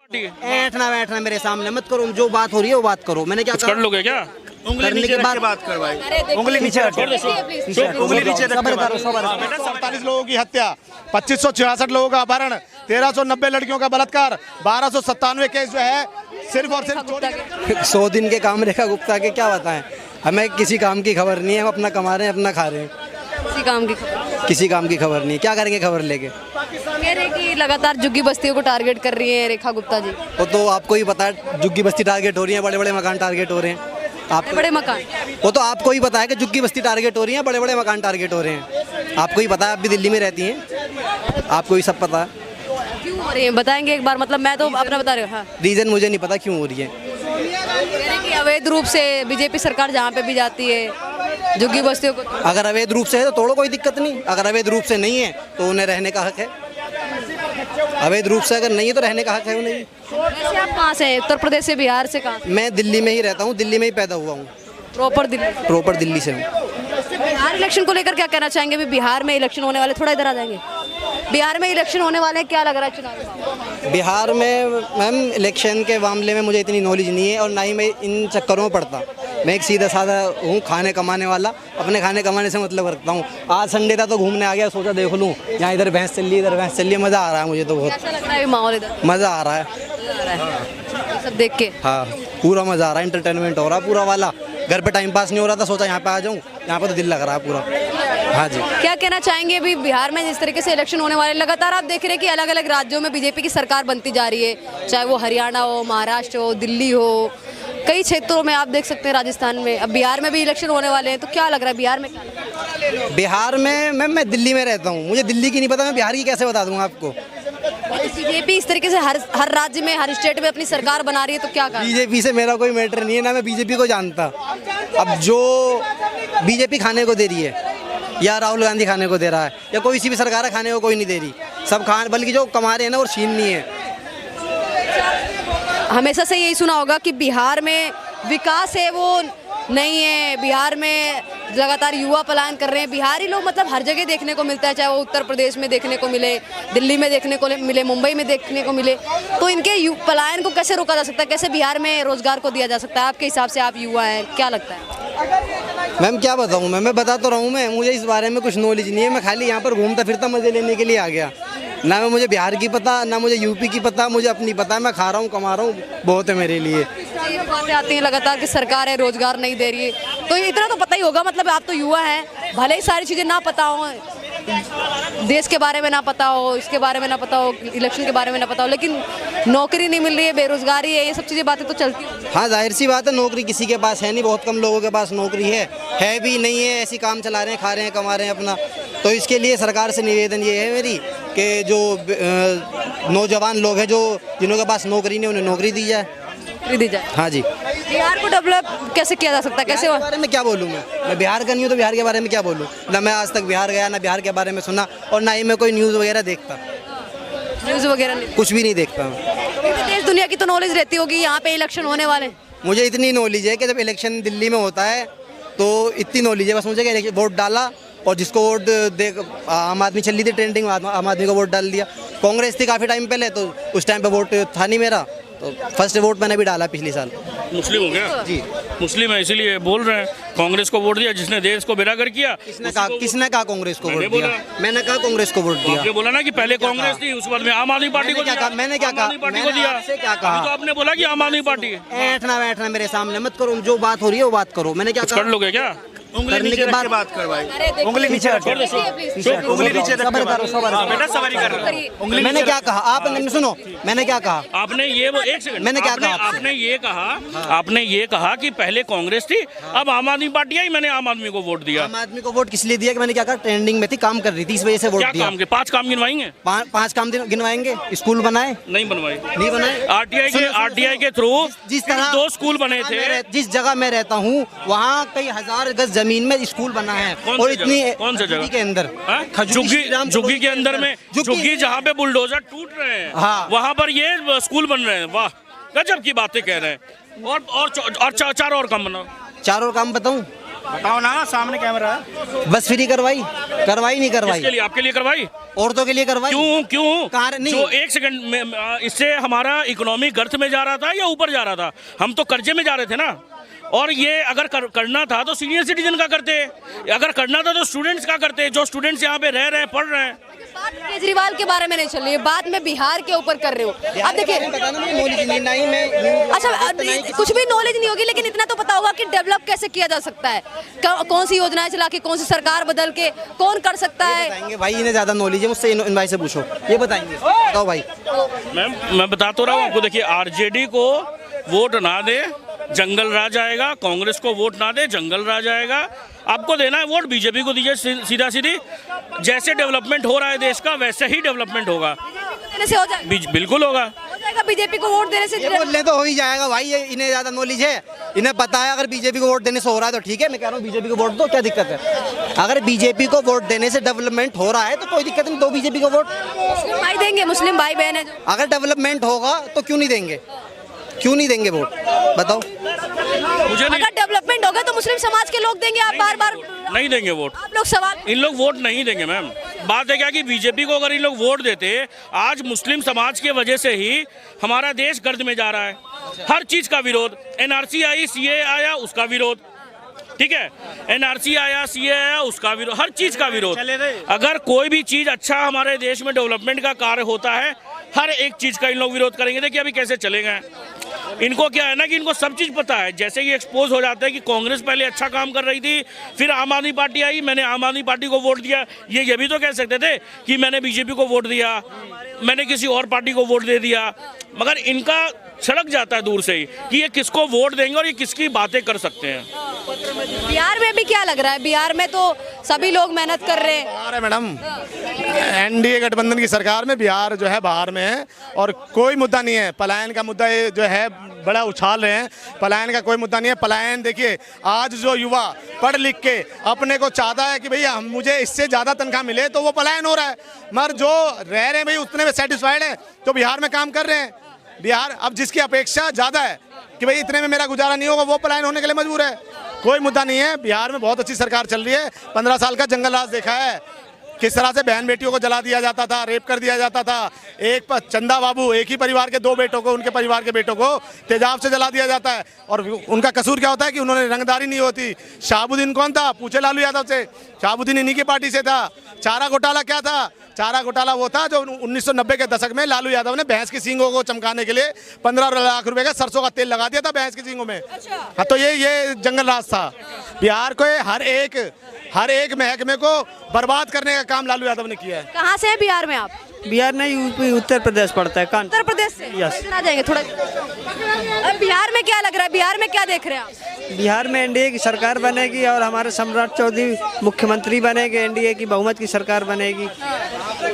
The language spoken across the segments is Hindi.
ऐठना वैठना मेरे सामने मत करो, जो बात हो रही है वो बात करो। मैंने क्या कर लोगे क्या? उंगली नीचे रख के बात कर भाई, उंगली नीचे रख, उंगली नीचे रख के बात। 47 लोगों की हत्या, 2566 लोगों का अपहरण, 1390 लड़कियों का बलात्कार, 1297 केस जो है सिर्फ और सिर्फ 100 दिन के काम रेखा गुप्ता के क्या बताएं, हमें किसी काम की खबर नहीं है, हम अपना कमा रहे हैं, अपना खा रहे हैं, किसी काम की खबर नहीं। क्या करेंगे खबर लेके? कह रहे कि लगातार झुग्गी बस्तियों को टारगेट कर रही है रेखा गुप्ता जी। वो तो आपको ही पता है, झुग्गी बस्ती टारगेट हो रही है, बड़े बड़े मकान टारगेट हो रहे हैं। आप बड़े मकान, वो तो आपको ही पता है कि झुग्गी बस्ती टारगेट हो रही है, बड़े बड़े मकान टारगेट हो रहे हैं। आपको ही पता है, आप भी दिल्ली में रहती हैं, आपको ही सब पता है। क्यों हो रही है बताएंगे एक बार? मतलब मैं तो अपना बता रही हूँ। हाँ, रीज़न मुझे नहीं पता क्यों हो रही है। कह रहे कि अवैध रूप से बीजेपी सरकार जहाँ पे भी जाती है झुग्गी बस्तियों को। अगर अवैध रूप से है तो तोड़ो, कोई दिक्कत नहीं। अगर अवैध रूप से नहीं है तो उन्हें रहने का हक है। अवैध रूप से अगर नहीं है तो रहने का हक है उन्हें। वैसे आप कहाँ से हैं? उत्तर प्रदेश से, बिहार से? कहाँ? मैं दिल्ली में ही रहता हूँ, दिल्ली में ही पैदा हुआ हूँ, प्रॉपर दिल्ली से हूँ। बिहार इलेक्शन को लेकर क्या कहना चाहेंगे? अभी बिहार में इलेक्शन होने वाले, थोड़ा इधर आ जाएंगे। बिहार में इलेक्शन होने वाले हैं, क्या लग रहा है चुनाव? बिहार में मैम इलेक्शन के मामले में मुझे इतनी नॉलेज नहीं है और ना ही मैं इन चक्करों में पड़ता। मैं एक सीधा साधा हूँ, खाने कमाने वाला, अपने खाने कमाने से मतलब रखता हूँ। आज संडे था तो घूमने आ गया, सोचा देख लूँ, यहाँ इधर भैंस चल रही है, इधर भैंस चल रही है, मज़ा आ रहा है मुझे तो बहुत। कैसा लग रहा है माहौल इधर? मज़ा आ रहा है, ये सब देख के। हाँ पूरा मज़ा आ रहा है, इंटरटेनमेंट हो रहा है पूरा वाला। घर पे टाइम पास नहीं हो रहा था, सोचा यहाँ पे आ जाऊँ, यहाँ पे तो दिल लग रहा है पूरा। हाँ जी, क्या कहना चाहेंगे अभी बिहार में जिस तरीके से इलेक्शन होने वाले, लगातार आप देख रहे हैं कि अलग अलग राज्यों में बीजेपी की सरकार बनती जा रही है, चाहे वो हरियाणा हो, महाराष्ट्र हो, दिल्ली हो, कई क्षेत्रों में आप देख सकते हैं, राजस्थान में। अब बिहार में भी इलेक्शन होने वाले हैं, तो क्या लग रहा है बिहार में? क्या लग रहा है? बिहार में मैं दिल्ली में रहता हूँ, मुझे दिल्ली की नहीं पता, मैं बिहार की कैसे बता दूँगा आपको। बीजेपी इस तरीके से हर राज्य में, हर स्टेट में अपनी सरकार बना रही है, तो क्या करें? बीजेपी से मेरा कोई मैटर नहीं है, ना मैं बीजेपी को जानता। अब जो बीजेपी खाने को दे रही है या राहुल गांधी खाने को दे रहा है या कोई सी भी सरकार है, खाने को कोई नहीं दे रही, सब खान, बल्कि जो कमा रहे हैं ना वो छीन नहीं है। हमेशा से यही सुना होगा कि बिहार में विकास है वो नहीं है, बिहार में लगातार युवा पलायन कर रहे हैं। बिहारी लोग मतलब हर जगह देखने को मिलता है, चाहे वो उत्तर प्रदेश में देखने को मिले, दिल्ली में देखने को मिले, मुंबई में देखने को मिले। तो इनके पलायन को कैसे रोका जा सकता है? कैसे बिहार में रोजगार को दिया जा सकता है? आपके हिसाब से, आप युवा हैं, क्या लगता है? मैम क्या बताऊँ मैं बता तो रहा हूँ, मैं मुझे इस बारे में कुछ नॉलेज नहीं है। मैं खाली यहाँ पर घूमता फिरता मज़े लेने के लिए आ गया। ना मैं मुझे बिहार की पता, ना मुझे यूपी की पता, मुझे अपनी पता है। मैं खा रहा हूँ, कमा रहा हूँ, बहुत है मेरे लिए। ये बातें आती हैं लगातार कि सरकार है रोजगार नहीं दे रही है, तो इतना तो पता ही होगा। मतलब आप तो युवा हैं, भले ही सारी चीज़ें ना पता हो, देश के बारे में ना पता हो, इसके बारे में ना पता हो, इलेक्शन के बारे में ना पता हो, लेकिन नौकरी नहीं मिल रही है, बेरोजगारी है, ये सब चीज़ें बातें तो चलती हैं। हाँ जाहिर सी बात है, नौकरी किसी के पास है नहीं, बहुत कम लोगों के पास नौकरी है भी नहीं है। ऐसी काम चला रहे हैं, खा रहे हैं, कमा रहे हैं अपना। तो इसके लिए सरकार से निवेदन ये है मेरी कि जो नौजवान लोग हैं, जो जिनके पास नौकरी नहीं, उन्हें नौकरी दी जाए। हाँ जी। बिहार को डेवलप कैसे किया जा सकता है? कैसे? बिहार के बारे में क्या बोलूँ मैं बिहार का नहीं हूँ तो बिहार के बारे में क्या बोलूँ? ना मैं आज तक बिहार गया, ना बिहार के बारे में सुना, और ना ही मैं कोई न्यूज़ वगैरह देखता। न्यूज़ वगैरह नहीं, कुछ भी नहीं देखता मैं। देश दुनिया की तो नॉलेज रहती होगी, यहाँ पे इलेक्शन होने वाले। मुझे इतनी नॉलेज है कि जब इलेक्शन दिल्ली में होता है तो इतनी नॉलेज है बस मुझे कि वोट डाला और जिसको वोट दे, आम आदमी चल रही थी ट्रेंडिंग में, आम आदमी को वोट डाल दिया। कांग्रेस थी काफ़ी टाइम पहले, तो उस टाइम पे वोट था नहीं मेरा, तो फर्स्ट वोट मैंने भी डाला पिछले साल। मुस्लिम हो गया जी, मुस्लिम है इसीलिए बोल रहे हैं। कांग्रेस को वोट दिया जिसने देश को बेरागर किया। किसने कहा कांग्रेस को वोट मैंने दिया? बोला। मैंने कहा कांग्रेस को वोट दिया। आपने बोला ना कि पहले कांग्रेस थी, उस बाद में आम आदमी पार्टी को दिया। मैंने क्या कहा? आम आदमी पार्टी को दिया। आपसे क्या कहा? अभी तो आपने बोला कि आम आदमी पार्टी है। ऐठना वैठना मेरे सामने मत करो, जो बात हो रही है वो बात करो। मैंने क्या कर लोगे क्या? उंगली नीचे रख के बात कर भाई, उंगली नीचे रख, उंगली नीचे रख के बात। बेटा सवारी कर रहा है। मैंने क्या कहा? आपने सुनो, मैंने क्या कहा? आपने ये एक सेकंड, मैंने क्या कहा? आपने ये कहा कि पहले कांग्रेस थी, अब आम आदमी पार्टी आई, मैंने आम आदमी को वोट दिया। आम आदमी को वोट किस लिए दिया कि मैंने क्या कहा? ट्रेंडिंग में थी, काम कर रही थी, इस वजह से वोट क्या दिया। काम के 5 काम गिनवाएंगे? 5 काम गिनवाएंगे। स्कूल बनाए नहीं बनवाए, नहीं बनाए। आरटीआई के थ्रू जिस तरह 2 स्कूल बने थे। जिस जगह मैं रहता हूँ वहाँ कई हजार गज जमीन में स्कूल बना है। और इतनी कौन सी जगह के अंदर? झुग्गी के अंदर में, झुग्गी जहाँ पे बुलडोजर टूट रहे हैं, हाँ। वहाँ पर ये स्कूल बन रहे हैं। वाह, गजब की बातें कह रहे हैं। और 4 और काम बनाओ। 4 और काम बताऊं? बताओ ना, सामने कैमरा है। बस फ्री करवाई नहीं करवाई, इसके लिए आपके लिए करवाई, औरतों के लिए करवाई। क्यों कहाँ नहीं? जो एक सेकंड में इससे हमारा इकोनॉमी गर्त में जा रहा था या ऊपर जा रहा था? हम तो कर्जे में जा रहे थे ना। और ये अगर करना था तो सीनियर सिटीजन का करते, अगर करना था तो स्टूडेंट्स का करते, जो स्टूडेंट्स यहाँ पे रह रहे हैं, पढ़ रहे हैं। बात केजरीवाल के बारे में नहीं चल रही है, बात में बिहार के ऊपर कर रहे हो। अब देखिए, अच्छा कुछ भी नॉलेज नहीं होगी, लेकिन इतना तो पता होगा कि डेवलप कैसे किया जा सकता है, कौन सी योजनाएं चला के, कौन सी सरकार बदल के कौन कर सकता है। बताएंगे भाई, इन्हें ज्यादा नॉलेज है मुझसे, इन भाई से पूछो, ये बताएंगे। बताओ भाई। मैम मैं बता तो रहा हूँ आपको, देखिए आरजेडी को वोट ना दे जंगल राज आएगा, कांग्रेस को वोट ना दे जंगल राज आएगा। आपको देना है वोट बीजेपी को दीजिए, सीधा सीधी। जैसे डेवलपमेंट हो रहा है देश का वैसे ही डेवलपमेंट होगा, देने से हो जाएगा, बिल्कुल होगा, हो जाएगा। बीजेपी को वोट देने से ये बोल ले तो हो ही जाएगा भाई, ये इन्हें ज्यादा नॉलेज है, इन्हें पता है अगर बीजेपी को वोट देने से हो रहा है तो ठीक है। मैं कह रहा हूँ बीजेपी को वोट दो, क्या दिक्कत है? अगर बीजेपी को वोट देने से डेवलपमेंट हो रहा है तो कोई दिक्कत नहीं, दो बीजेपी को वोट। मुस्लिम भाई देंगे, मुस्लिम भाई बहन है जो। अगर डेवलपमेंट होगा तो क्यों नहीं देंगे, क्यों नहीं देंगे वोट, बताओ। मुझे नहीं, अगर डेवलपमेंट होगा तो मुस्लिम समाज के लोग देंगे, आप बार बार नहीं देंगे वोट। आप लोग सवाल, इन लोग वोट नहीं देंगे मैम। बात है क्या कि बीजेपी को अगर इन लोग वोट देते, आज मुस्लिम समाज की वजह से ही हमारा देश गर्द में जा रहा है। हर चीज का विरोध, एनआरसी आई, सीए आया, उसका विरोध, ठीक है, एनआरसी आया, सीए आया, उसका विरोध, हर चीज का विरोध। अगर कोई भी चीज अच्छा हमारे देश में डेवलपमेंट का कार्य होता है, हर एक चीज का इन लोग विरोध करेंगे। देखिए अभी कैसे चलेगा, इनको क्या है ना कि इनको सब चीज पता है। जैसे ही एक्सपोज हो जाता है कि कांग्रेस पहले अच्छा काम कर रही थी, फिर आम आदमी पार्टी आई, मैंने आम आदमी पार्टी को वोट दिया, ये भी तो कह सकते थे कि मैंने बीजेपी को वोट दिया, मैंने किसी और पार्टी को वोट दे दिया। मगर इनका छलक जाता है दूर से ही कि ये किसको वोट देंगे और ये किसकी बातें कर सकते हैं। बिहार में भी क्या लग रहा है? बिहार में तो सभी लोग मेहनत कर रहे हैं। बाहर है मैडम, एनडीए गठबंधन की सरकार में बिहार जो है बाहर में है, और कोई मुद्दा नहीं है। पलायन का मुद्दा ये जो है बड़ा उछाल रहे हैं, पलायन का कोई मुद्दा नहीं है। पलायन देखिए, आज जो युवा पढ़ लिख के अपने को चाहता है कि भैया मुझे इससे ज़्यादा तनख्वाह मिले, तो वो पलायन हो रहा है। मगर जो रह रहे हैं भाई उतने में सेटिस्फाइड हैं, तो बिहार में काम कर रहे हैं। बिहार अब जिसकी अपेक्षा ज़्यादा है कि भाई इतने में मेरा गुजारा नहीं होगा, वो पलायन होने के लिए मजबूर है। कोई मुद्दा नहीं है, बिहार में बहुत अच्छी सरकार चल रही है। 15 साल का जंगल राज देखा है, किस तरह से बहन बेटियों को जला दिया जाता था, रेप कर दिया जाता था। एक चंदा बाबू, एक ही परिवार के 2 बेटों को, उनके परिवार के बेटों को तेजाब से जला दिया जाता है, और उनका कसूर क्या होता है कि उन्होंने रंगदारी नहीं होती। शहाबुद्दीन कौन था? पूछे लालू यादव से, शहाबुद्दीन इन्हीं की पार्टी से था। चारा घोटाला क्या था? चारा घोटाला वो था जो 1990 के दशक में लालू यादव ने भैंस की सींगों को चमकाने के लिए 15 लाख रुपए का सरसों का तेल लगा दिया था भैंस की सींगों में। हाँ, तो ये जंगल राज था। बिहार को हर एक महकमे को बर्बाद करने का काम लालू यादव ने किया है। कहाँ से है बिहार में आप? बिहार नहीं, यूपी उत्तर प्रदेश पड़ता है। उत्तर प्रदेश से? इधर आ जाएंगे थोड़ा। अब बिहार में क्या लग रहा है, बिहार में क्या देख रहे हैं आप? बिहार में एनडीए की सरकार बनेगी और हमारे सम्राट चौधरी मुख्यमंत्री बनेंगे, एनडीए की बहुमत की सरकार बनेगी।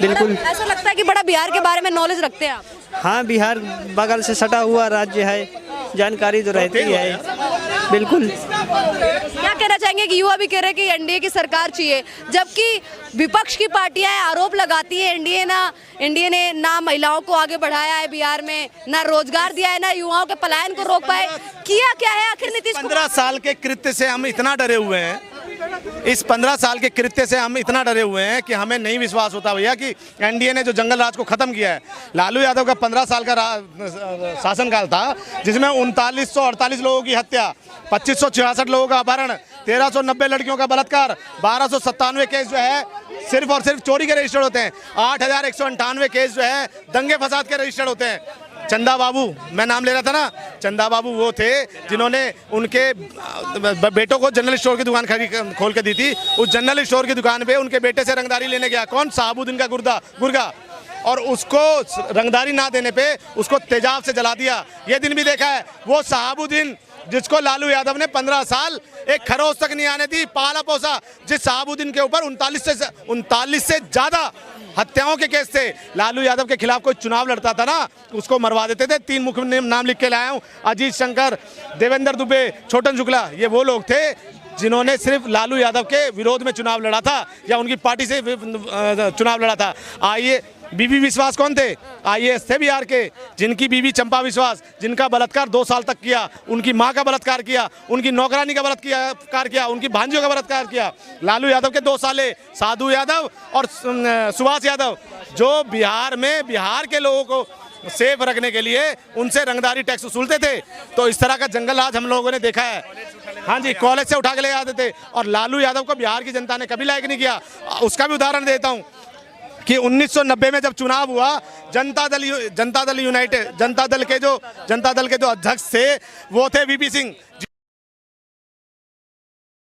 बिल्कुल ऐसा लगता है कि बड़ा बिहार के बारे में नॉलेज रखते हैं आप। हाँ, बिहार बगल से सटा हुआ राज्य है, जानकारी तो रहती है। बिल्कुल। क्या कहना चाहेंगे कि युवा भी कह रहे हैं कि एनडीए की सरकार चाहिए, जबकि विपक्ष की पार्टियां आरोप लगाती है एनडीए ने ना महिलाओं को आगे बढ़ाया है बिहार में, ना रोजगार दिया है, ना युवाओं के पलायन को रोक पाए। किया क्या है आखिर नीतीश कुमार? 15 साल के कृत्य से हम इतना डरे हुए हैं, इस 15 साल के कृत्य से हम इतना डरे हुए हैं कि हमें नहीं विश्वास होता भैया कि एनडीए ने जो जंगल राज को खत्म किया है। लालू यादव का 15 साल का शासनकाल था, जिसमें 3948 लोगों की हत्या, 2566 लोगों का अपहरण, 1390 लड़कियों का बलात्कार, 1297 केस जो है सिर्फ और सिर्फ चोरी के रजिस्टर्ड होते हैं, 8198 केस जो है दंगे फसाद के रजिस्टर्ड होते हैं। चंदा बाबू, मैं नाम ले रहा था ना, चंदा बाबू वो थे जिन्होंने उनके बेटों को जनरल स्टोर की दुकान खोल के दी थी। उस जनरल स्टोर की दुकान पे उनके बेटे से रंगदारी लेने गया कौन? शहाबुद्दीन का गुर्गा, और उसको रंगदारी ना देने पे उसको तेजाब से जला दिया। ये दिन भी देखा है। वो शहाबुद्दीन जिसको लालू यादव ने 15 साल एक खरोच तक नहीं आने दी, पाला पोसा, जिस शहाबुद्दीन के ऊपर 39 से ज्यादा हत्याओं के केस थे। लालू यादव के खिलाफ कोई चुनाव लड़ता था ना, उसको मरवा देते थे। 3 मुख्य नाम लिख के लाया हूँ, अजीत शंकर, देवेंद्र दुबे, छोटन शुक्ला, ये वो लोग थे जिन्होंने सिर्फ लालू यादव के विरोध में चुनाव लड़ा था या उनकी पार्टी से चुनाव लड़ा था। आइए बीबी विश्वास कौन थे? आईएएस थे बिहार के, जिनकी बीबी चंपा विश्वास, जिनका बलात्कार 2 साल तक किया, उनकी मां का बलात्कार किया, उनकी नौकरानी का बलात्कार किया, उनकी भांजियों का बलात्कार किया। लालू यादव के 2 साले, साधु यादव और सुभाष यादव, जो बिहार में बिहार के लोगों को सेफ रखने के लिए उनसे रंगदारी टैक्स वसूलते थे। तो इस तरह का जंगल आज हम लोगों ने देखा है। हाँ जी, कॉलेज से उठा के ले आते थे। और लालू यादव को बिहार की जनता ने कभी लायक नहीं किया। उसका भी उदाहरण देता हूँ कि 1990 में जब चुनाव हुआ, जनता दल यूनाइटेड, जनता दल के जो अध्यक्ष थे वो थे वीपी सिंह।